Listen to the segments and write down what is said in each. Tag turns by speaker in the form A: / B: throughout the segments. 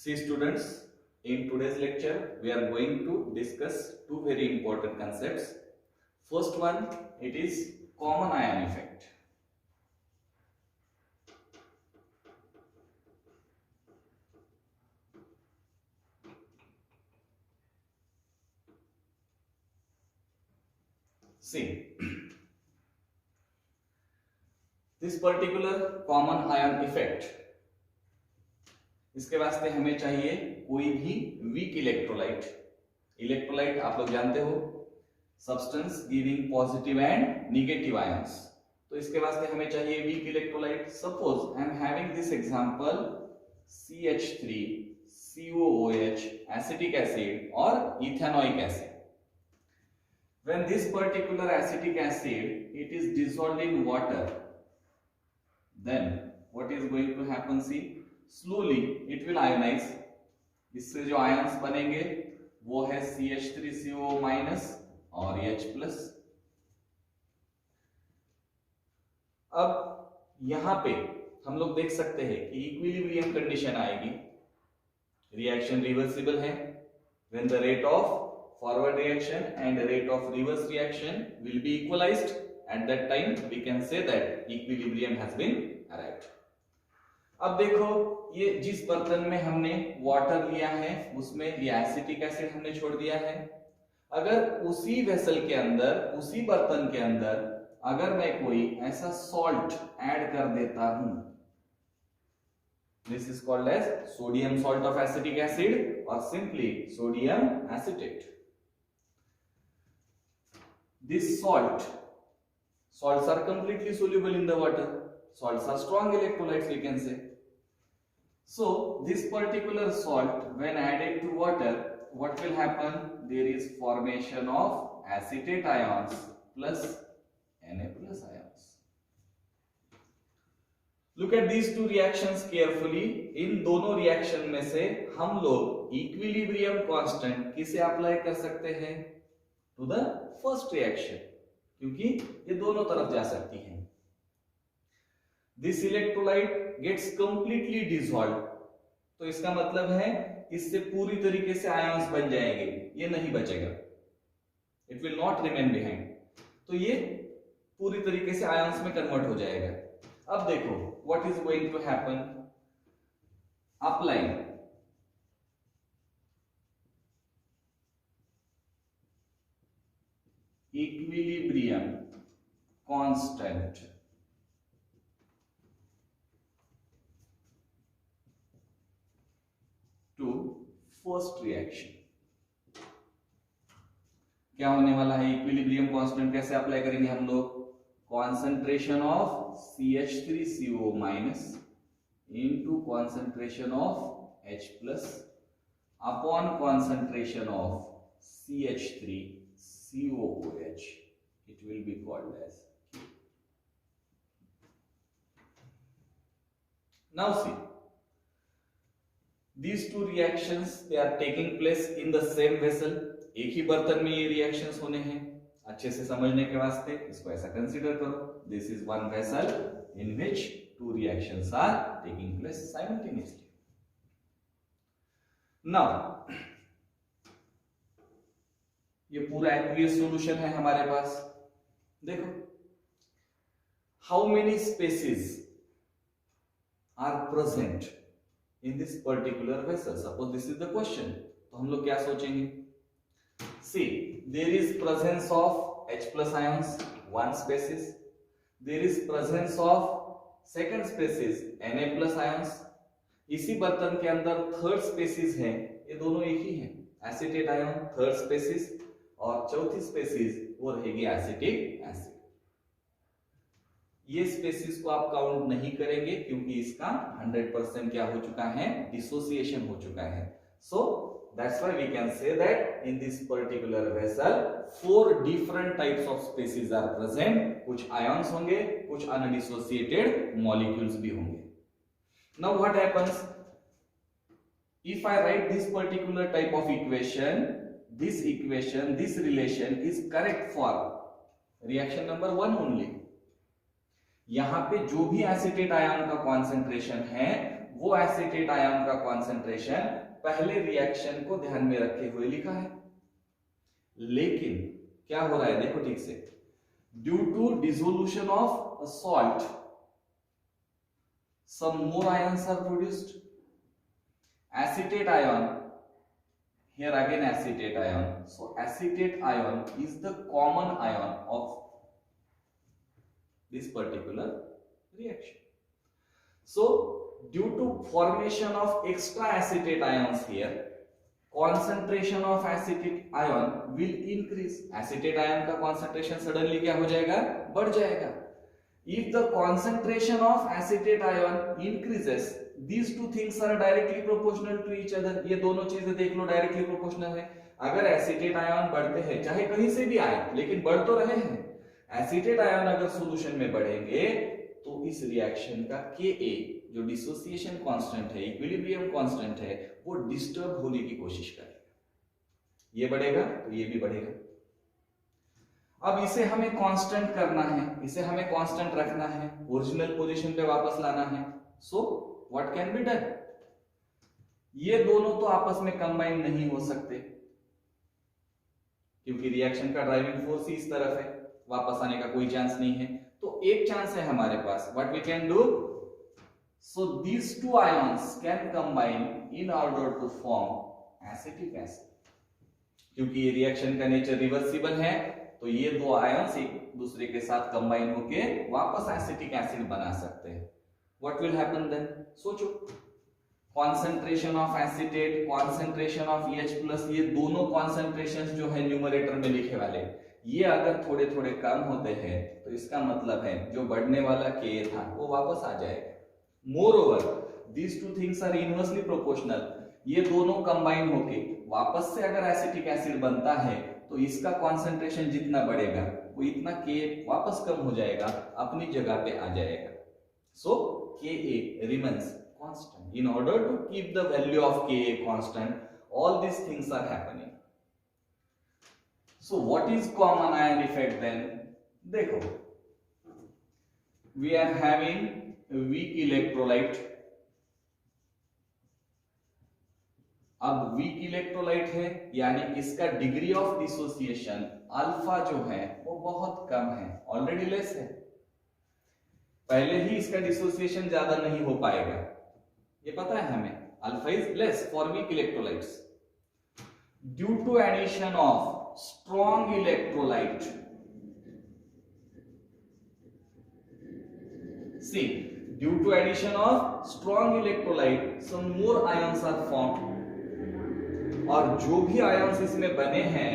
A: See students, in today's lecture we are going to discuss two very important concepts. First one, it is common ion effect. See, this particular common ion effect, इसके वास्ते हमें चाहिए कोई भी weak electrolyte. Electrolyte आप लोग जानते हो, substance giving positive and negative ions. तो इसके वास्ते हमें चाहिए weak electrolyte. Suppose I am having this example CH3 COOH acetic acid or ethanoic acid. When this particular acetic acid it is dissolved in water, then what is going to happen? See, slowly it will ionize. इससे जो ions बनेंगे वो है CH3CO minus और H plus. अब यहां पे हम लोग देख सकते हैं कि इक्विलिब्रियम कंडीशन आएगी. रिएक्शन रिवर्सिबल है. when the rate of forward reaction and rate of reverse reaction will be equalized, at that time we can say that equilibrium has been arrived. अब देखो, ये जिस बर्तन में हमने वाटर लिया है उसमें ये एसिटिक एसिड हमने छोड़ दिया है. अगर उसी वेसल के अंदर, उसी बर्तन के अंदर अगर मैं कोई ऐसा सॉल्ट ऐड कर देता हूं, this is called as sodium salt of acetic acid or simply sodium acetate. This salts are completely soluble in the water. Salts are strong electrolytes, we can say. So this particular salt when added to water, what will happen? There is formation of acetate ions plus Na plus ions. Look at these two reactions carefully. इन दोनों reaction में से हम लोग equilibrium constant किसे apply कर सकते हैं? To the first reaction, क्योंकि ये दोनों तरफ जा सकती है. This electrolyte gets completely dissolve, तो इसका मतलब है इससे पूरी तरीके से आयंस बन जाएंगे, ये नहीं बचेगा. It will not remain behind. तो ये पूरी तरीके से आयंस में कन्वर्ट हो जाएगा. अब देखो what is going to happen. Applying equilibrium constant to first reaction. क्या होने वाला है? इक्विलिब्रियम कांस्टेंट कैसे अप्लाई करेंगे हम लोग? concentration of CH3CO minus into concentration of H plus upon concentration of CH3COOH. It will be called as. Now see, these two reactions, they are taking place in the same vessel. एक ही बर्तन में ये reactions होने हैं. अच्छे से समझने के वास्ते इसको ऐसा कंसीडर करो. This is one vessel in which two reactions are taking place simultaneously. Now ये पूरा एक्वियस सॉल्यूशन है हमारे पास. देखो, how many species are present in this particular vessel? Suppose this is the question. तो हम लोग क्या सोचेंगे? See, there is presence of H plus ions, one species. There is presence of second species Na plus ions. इसी बर्तन के अंदर third species है, ये दोनों एक ही हैं. एसिटेट आयन थर्ड स्पेसीज और चौथी स्पेसीज वो रहेगी एसिटिक एसिड. ये स्पेसीज को आप काउंट नहीं करेंगे क्योंकि इसका 100% क्या हो चुका है? डिसोसिएशन हो चुका है. So that's why we can say that in this particular vessel 4 different types of species are present. कुछ ions होंगे, कुछ undissociated molecules भी होंगे. Now what happens if I write this particular type of equation? This relation is correct for reaction number 1 only. यहां पे जो भी acetate ion का कॉन्सेंट्रेशन है वो एसीटेट आयन का कॉन्सेंट्रेशन पहले रिएक्शन को ध्यान में रखे हुए लिखा है। लेकिन क्या हो रहा है देखो ठीक से, due to dissolution of salt some more ions are produced. Acetate ion, here again acetate ion, so acetate ion is the common ion of this particular reaction. So due to formation of extra acetate ions here, concentration of acetate ion will increase. acetate ion का concentration suddenly क्या हो जाएगा, बढ़ जाएगा। If the concentration of acetate ion increases, these two things are directly proportional to each other. ये दोनों चीजें देख लो directly proportional है। अगर एसिटेट आयन बढ़ते हैं, चाहे कहीं से भी आए लेकिन बढ़ तो रहे हैं, एसिटेट आयन अगर सॉल्यूशन में बढ़ेंगे तो इस रिएक्शन का Ka जो डिसोसिएशन कांस्टेंट है, इक्विलिब्रियम कांस्टेंट है, वो डिस्टर्ब होने की कोशिश करेगा। ये बढ़ेगा तो ये भी बढ़ेगा। अब इसे हमें कांस्टेंट करना है, इसे हमें कांस्टेंट रखना है, ओरिजिनल पोजीशन पे वापस लाना है। So what can be done? ये दोनों तो आपस में कंबाइन नहीं हो सकते क्योंकि रिएक्शन का ड्राइविंग फोर्स ही इस तरफ है, वापस आने का कोई चांस नहीं है। तो एक चांस है हमारे पास, what we can do, so these two ions can combine in order to form acetic acid. क्योंकि ये रिएक्शन का नेचर रिवर्सिबल है तो ये दो आयंस एक दूसरे के साथ कंबाइन होके वापस एसिटिक एसिड बना सकते हैं। What will happen then? सोचो, concentration of acetate, concentration of EH+, ये दोनों कॉन्सेंट्रेशंस जो है न्यूमरेटर में लिखे वाले, ये अगर थोड़े थोड़े कम होते हैं तो इसका मतलब है जो बढ़ने वाला Ka था वो वापस आ जाएगा। Moreover these two things are inversely proportional. ये दोनों कंबाइन होके वापस से अगर एसिटिक एसिड बनता है तो इसका कॉन्सेंट्रेशन जितना बढ़ेगा वो इतना Ka वापस कम हो जाएगा, अपनी जगह पे आ जाएगा। सो Ka remains constant. In order to keep the value of Ka constant, all these things are happening. So what is common ion effect then? देखो, we are having a weak electrolyte. अब weak electrolyte है यानी इसका degree of dissociation alpha जो है वो बहुत कम है, ऑलरेडी लेस है, पहले ही इसका डिसोसिएशन ज्यादा नहीं हो पाएगा, ये पता है हमें। Alpha is less for weak electrolytes. Due to addition of strong electrolyte, see due to addition of strong electrolyte some more ions are formed, और जो भी आयंस इसमें बने हैं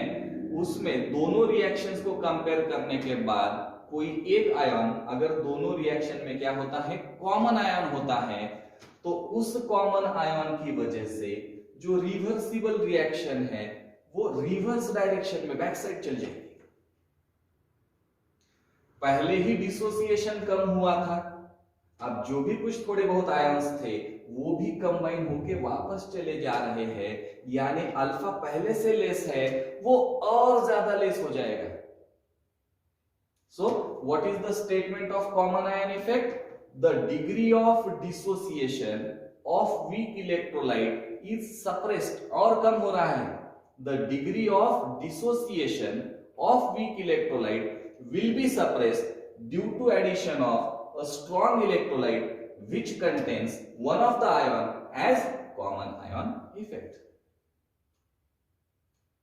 A: उसमें दोनों रिएक्शंस को कंपेयर करने के बाद कोई एक आयन अगर दोनों रिएक्शन में क्या होता है, कॉमन आयन होता है, तो उस कॉमन आयन की वजह से जो रिवर्सिबल रिएक्शन है वो रिवर्स डायरेक्शन में बैक साइड चल जाएगी। पहले ही डिसोसिएशन कम हुआ था, अब जो भी कुछ थोड़े बहुत आयंस थे वो भी कंबाइन होके वापस चले जा रहे हैं, यानी अल्फा पहले से लेस है वो और ज्यादा लेस हो जाएगा। So what is the statement of common ion effect? The degree of dissociation of weak electrolyte is suppressed, और कम हो रहा है। The degree of dissociation of weak electrolyte will be suppressed due to addition of a strong electrolyte which contains one of the ion as common ion effect.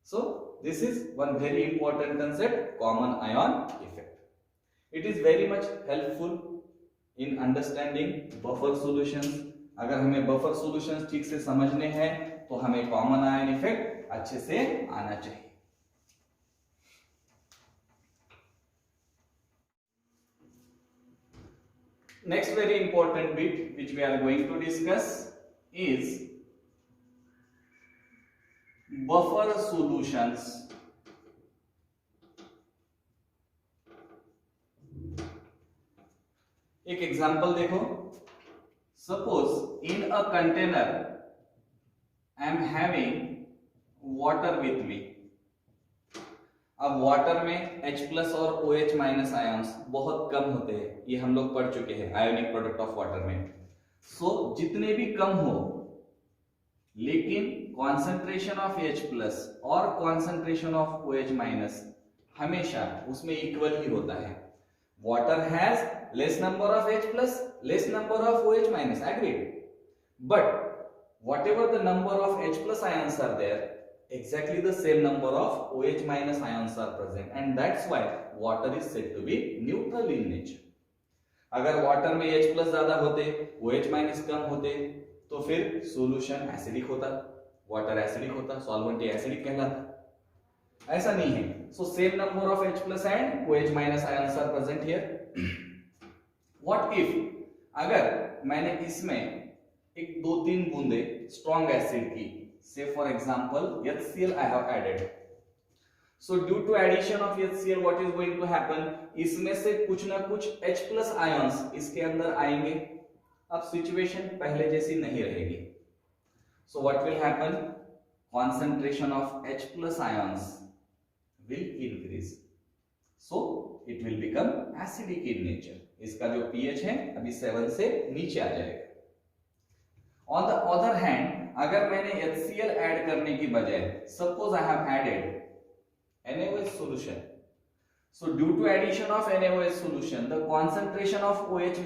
A: So this is one very important concept, common ion effect. It is very much helpful in understanding buffer solutions. अगर हमें buffer solutions ठीक से समझने हैं तो हमें common ion effect अच्छे से आना चाहिए। Next very important bit which we are going to discuss is buffer solutions. एक एग्जांपल देखो, suppose in a container I am having water with me. अब वाटर में H+ और OH- आयंस बहुत कम होते हैं, ये हम लोग पढ़ चुके हैं आयोनिक प्रोडक्ट ऑफ वाटर में। सो जितने भी कम हो, लेकिन कॉन्सेंट्रेशन ऑफ H+ और कॉन्सेंट्रेशन ऑफ OH- हमेशा उसमें इक्वल ही होता है. Water has less number of H+, less number of OH-, agreed, but whatever the number of H+ ions are there, exactly the same number of OH- ions are present, and that's why water is said to be neutral in nature. अगर water में H+ ज्यादा होते, OH- कम होते, तो फिर solution acidic होता, water acidic होता, solvent acidic कहलाता. ऐसा नहीं है. So same number of H+ and OH- ions are present here. What if अगर मैंने इसमें एक 2-3 बूंदे स्ट्रॉन्ग एसिड की, say for example HCl I have added. So due to addition of HCl what is going to happen, इसमें से कुछ ना कुछ H+ ions इसके अंदर आएंगे. अब सिचुएशन पहले जैसी नहीं रहेगी. So what will happen, concentration of H+ ions will increase, so it will become acidic in nature. इसका जो pH है अभी 7 से नीचे आ जाएगा. On the other hand, अगर मैंने HCl ऐड करने की बजाय suppose I have added NaOH solution, so due to addition of NaOH solution the concentration of OH-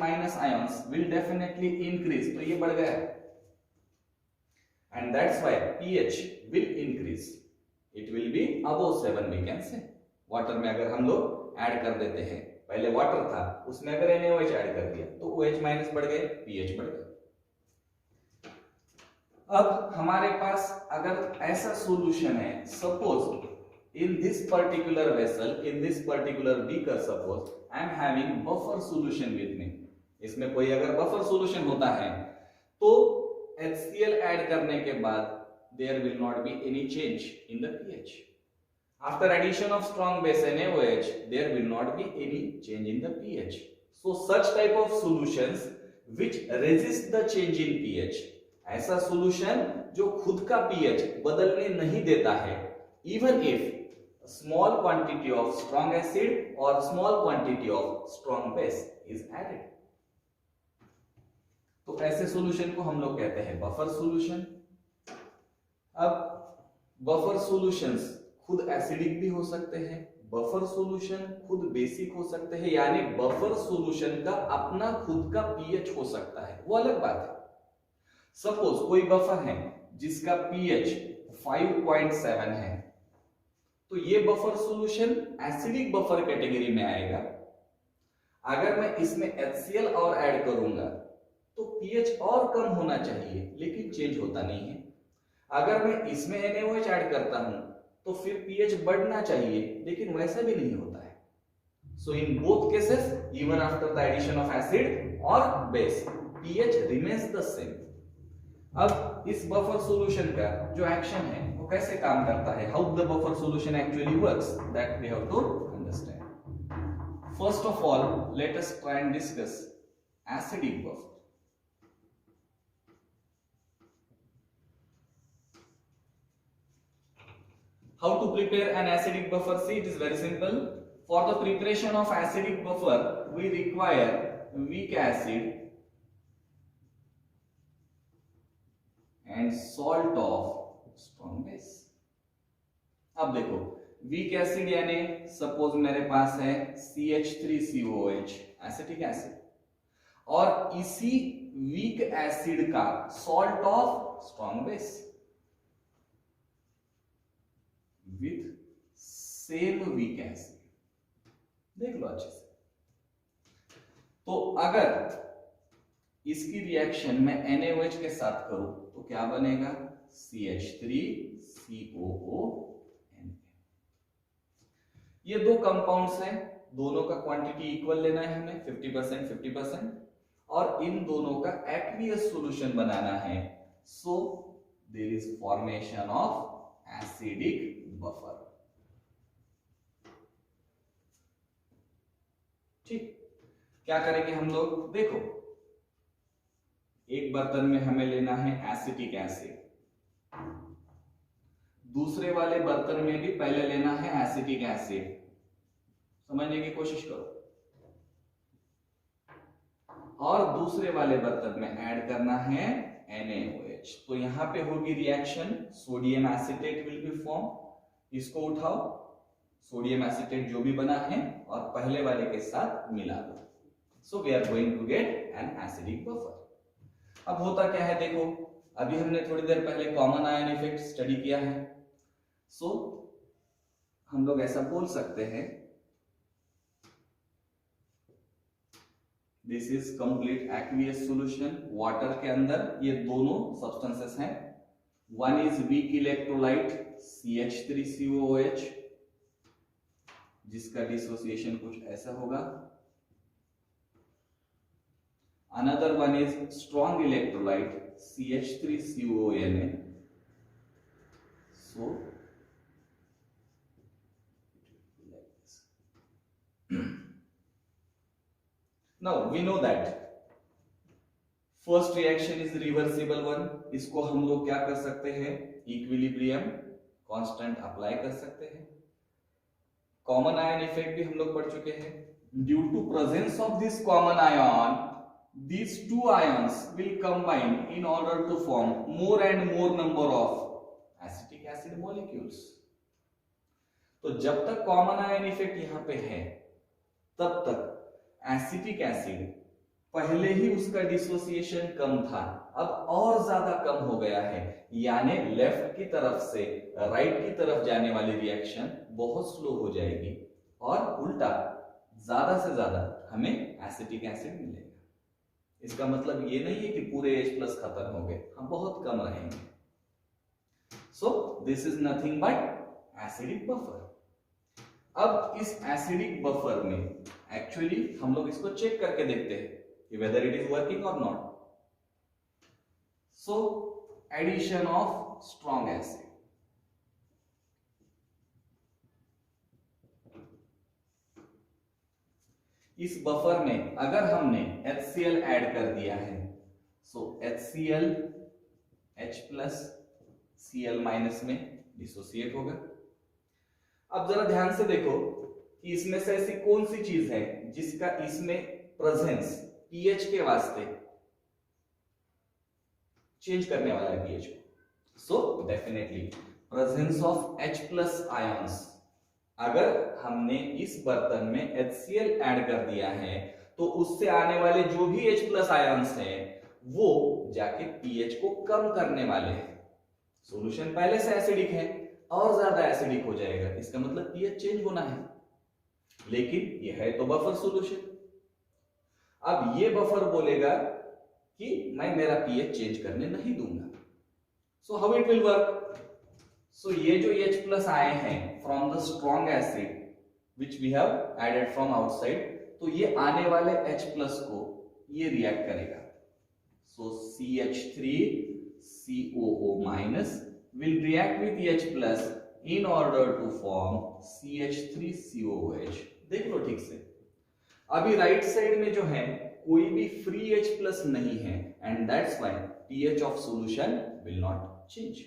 A: ions will definitely increase. तो ये बढ़ गया, and that's why pH will increase. It will be above 7 we can say. Water में अगर हम लोग add कर देते हैं, पहले वाटर था उसमें अगर NaOH ऐड कर दिया तो OH- बढ़ गए, pH बढ़ गया. अब हमारे पास अगर ऐसा सॉल्यूशन है, suppose in this particular vessel, in this particular beaker, suppose I am having buffer solution with me. इसमें कोई अगर buffer solution होता है तो HCl ऐड करने के बाद there will not be any change in the pH. After addition of strong base NaOH, there will not be any change in the pH. So such type of solutions which resist the change in pH, ऐसा solution जो खुद का pH बदलने नहीं देता है, even if a small quantity of strong acid or small quantity of strong base is added. तो ऐसे सॉल्यूशन को हम लोग कहते हैं बफर सॉल्यूशन. अब बफर सॉल्यूशंस खुद एसिडिक भी हो सकते हैं, बफर सॉल्यूशन खुद बेसिक हो सकते हैं, यानी बफर सॉल्यूशन का अपना खुद का पीएच हो सकता है, वो अलग बात है. सपोज कोई बफर है जिसका पीएच 5.7 है, तो ये buffer solution acidic buffer category में आएगा. अगर मैं इसमें HCl और ऐड करूंगा तो पीएच और कम होना चाहिए, लेकिन चेंज होता नहीं है. अगर मैं इसमें NaOH ऐड करता हूं तो फिर पीएच बढ़ना चाहिए, लेकिन वैसा भी नहीं होता है. So in both cases, even after the addition of acid और base, pH remains the same. अब इस बफर सॉल्यूशन का जो एक्शन है वो कैसे काम करता है, how the buffer solution actually works, that we have to understand. First of all let us try and discuss acidic buffer. How to prepare an acidic buffer? See, it is very simple. For the preparation of acidic buffer, we require weak acid and salt of strong base. अब देखो, weak acid यानी suppose मेरे पास है CH3COOH acetic acid, और इसी weak acid का salt of strong base with same weak acid. देख लो अच्छे से. तो अगर इसकी रिएक्शन में NaOH के साथ करूं तो क्या बनेगा, CH3COONA. ये दो कंपाउंड्स हैं, दोनों का क्वांटिटी इक्वल लेना है हमें, 50% 50%, और इन दोनों का एक्वियस सॉल्यूशन बनाना है. So there is formation of acidic buffer. ठीक, क्या करेंगे हम लोग, देखो एक बर्तन में हमें लेना है एसिटिक एसिड, दूसरे वाले बर्तन में भी पहले लेना है एसिटिक एसिड. समझने की कोशिश करो. और दूसरे वाले बर्तन में ऐड करना है NaOH। तो यहाँ पे होगी reaction, sodium acetate will be form. इसको उठाओ, सोडियम एसीटेट जो भी बना है और पहले वाले के साथ मिला दो। So we are going to get an acidic buffer. अब होता क्या है देखो, अभी हमने थोड़ी देर पहले कॉमन आयन इफेक्ट स्टडी किया है। सो हम लोग ऐसा बोल सकते हैं, this is complete aqueous solution. Water के अंदर ये दोनों सब्सटेंसेस हैं। One is weak electrolyte CH3COOH, जिसका डिसोसिएशन कुछ ऐसा होगा। Another one is strong electrolyte CH3CONA। So like this. Now we know that first reaction is reversible one. इसको हम लोग क्या कर सकते हैं, इक्विलिब्रियम कांस्टेंट अप्लाई कर सकते हैं। कॉमन आयन इफेक्ट भी हम लोग पढ़ चुके हैं। Due to presence of this common ion, these two ions will combine in order to form more and more number of acetic acid molecules. तो जब तक कॉमन आयन इफेक्ट यहां पे है तब तक एसिटिक एसिड, पहले ही उसका डिसोसिएशन कम था, अब और ज्यादा कम हो गया है। यानी लेफ्ट की तरफ से राइट की तरफ जाने वाली रिएक्शन बहुत स्लो हो जाएगी और उल्टा ज्यादा से ज्यादा हमें एसिटिक एसिड मिलेगा। इसका मतलब ये नहीं है कि पूरे H+ खत्म हो गए, हम बहुत कम रहेंगे। So this is nothing but acidic buffer. अब इस एसिडिक बफर में एक्चुअली हम लोग इसको चेक करके देखते हैं कि वेदर इट इज वर्किंग और not. So addition of strong acid, इस बफर में अगर हमने HCl ऐड कर दिया है, सो HCl H+ Cl- में डिसोसिएट होगा। अब जरा ध्यान से देखो कि इसमें से ऐसी कौन सी चीज है जिसका इसमें प्रेजेंस pH के वास्ते चेंज करने वाला है pH को। So definitely presence of H+ ions. अगर हमने इस बर्तन में HCl ऐड कर दिया है तो उससे आने वाले जो भी H+ आयंस हैं वो जाके pH को कम करने वाले हैं। सॉल्यूशन पहले से एसिडिक है और ज्यादा एसिडिक हो जाएगा, इसका मतलब pH चेंज होना है, लेकिन ये है तो बफर सॉल्यूशन। अब ये बफर बोलेगा कि मैं मेरा pH चेंज करने नहीं दूंगा। So how it will work? So ये जो H+ आए हैं from the strong acid which we have added from outside, तो ये आने वाले H+ को ये रिएक्ट करेगा। सो CH3COO- will react with H+ in order to form CH3COOH। देख लो ठीक से, अभी राइट साइड में जो है कोई भी फ्री H+ नहीं है and that's why pH of solution will not change.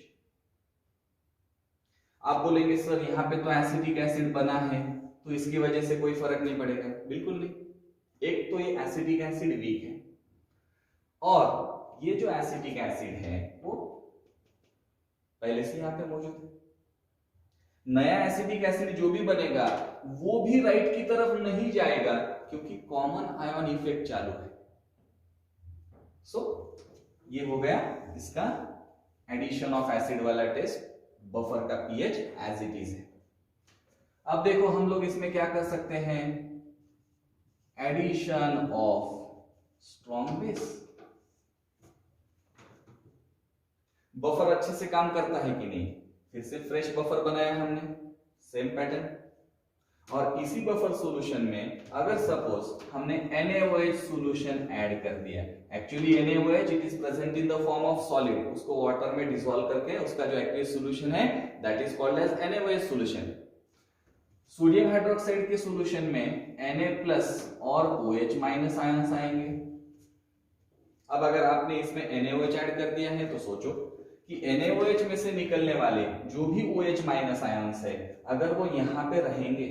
A: आप बोलेंगे सर यहाँ पे तो एसिटिक एसिड बना है तो इसकी वजह से कोई फर्क नहीं पड़ेगा। बिल्कुल नहीं। एक तो ये एसिटिक एसिड वीक है और ये जो एसिटिक एसिड है वो पहले से यहाँ पे मौजूद है। नया एसिटिक एसिड जो भी बनेगा वो भी राइट की तरफ नहीं जाएगा क्योंकि कॉमन आयन इफेक्ट चालू है। सो ये हो गया इसका एडिशन ऑफ एसिड वाला टेस्ट। बफर का pH एज इट इज है। अब देखो हम लोग इसमें क्या कर सकते हैं, addition of strong base. Buffer अच्छे से काम करता है कि नहीं? फिर से फ्रेश बफर बनाया हमने, सेम पैटर्न। और इसी बफर सॉल्यूशन में अगर सपोज हमने NaOH सॉल्यूशन ऐड कर दिया, actually NaOH it is present in the form of solid, उसको वाटर में डिसॉल्व करके उसका जो एक्वियस सॉल्यूशन है that is called as NaOH solution. Sodium hydroxide के सॉल्यूशन में Na+ और OH- आयंस आएंगे। अब अगर आपने इसमें NaOH ऐड कर दिया है तो सोचो कि NaOH में से निकलने वाले जो भी OH- आयंस है अगर वो यहां पे रहेंगे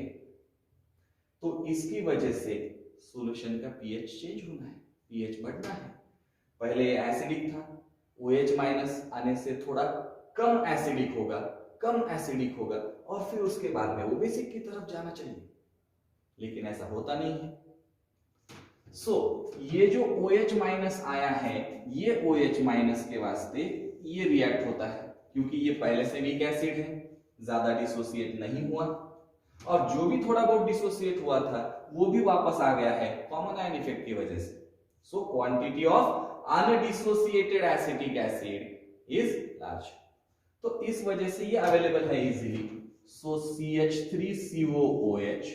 A: तो इसकी वजह से सॉल्यूशन का pH चेंज होना है। पीएच बढ़ना है। पहले ये एसिडिक था, OH माइनस आने से थोड़ा कम एसिडिक होगा और फिर उसके बाद में वो बेसिक की तरफ जाना चाहिए, लेकिन ऐसा होता नहीं है। ये जो OH माइनस आया है, ये OH माइनस के वास्ते ये रिएक्ट होता है, क्योंकि ये पहले से वीक एसिड है, ज्यादा डिसोसिएट नहीं हुआ, और जो भी थोड़ा बहुत डिसोसिएट हुआ था वो भी वापस आ गया है कॉमन आयन इफेक्ट की वजह से। So quantity of undissociated acetic acid is large, तो इस वजह से ये अवेलेबल है easily. So CH3COOH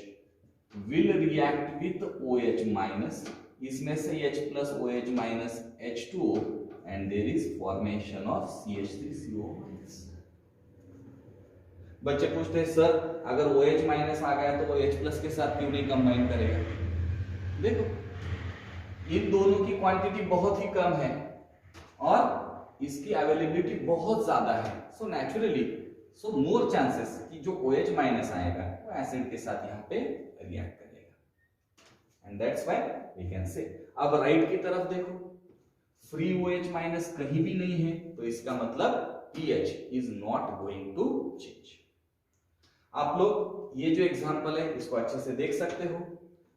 A: will react with OH minus, इसमें से H plus OH minus H2O and there is formation of CH3CO minus। बच्चे पूछते हैं सर अगर OH माइनस आ गया तो OH प्लस के साथ क्यों नहीं कंबाइन करेगा? देखो इन दोनों की क्वांटिटी बहुत ही कम है और इसकी अवेलेबिलिटी बहुत ज्यादा है, सो नेचुरली मोर चांसेस कि जो OH माइनस आएगा वो एसिड के साथ यहाँ पे रिएक्ट करेगा, and that's why we can say. अब राइट की तरफ देखो, फ्री OH माइनस कहीं भी नहीं है, तो इसका मतलब pH is not going to change. आप लोग ये जो एग्जांपल है इसको अच्छे से देख सकते हो,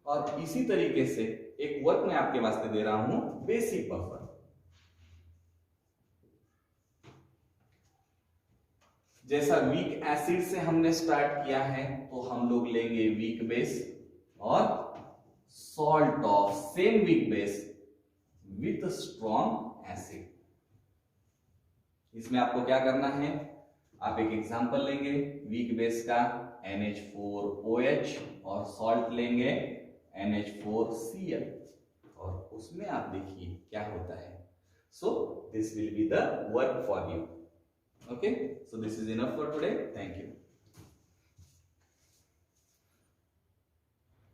A: और इसी तरीके से एक वर्क मैं आपके वास्ते दे रहा हूं, बेसिक बफर। जैसा वीक एसिड से हमने स्टार्ट किया है, तो हम लोग लेंगे वीक बेस और salt of same weak base with strong acid. इसमें आपको क्या करना है, आप एक एग्जांपल लेंगे वीक बेस का NH4OH और सॉल्ट लेंगे NH4Cl, और उसमें आप देखिए क्या होता है। So this will be the work for you. Okay, so this is enough for today. Thank you.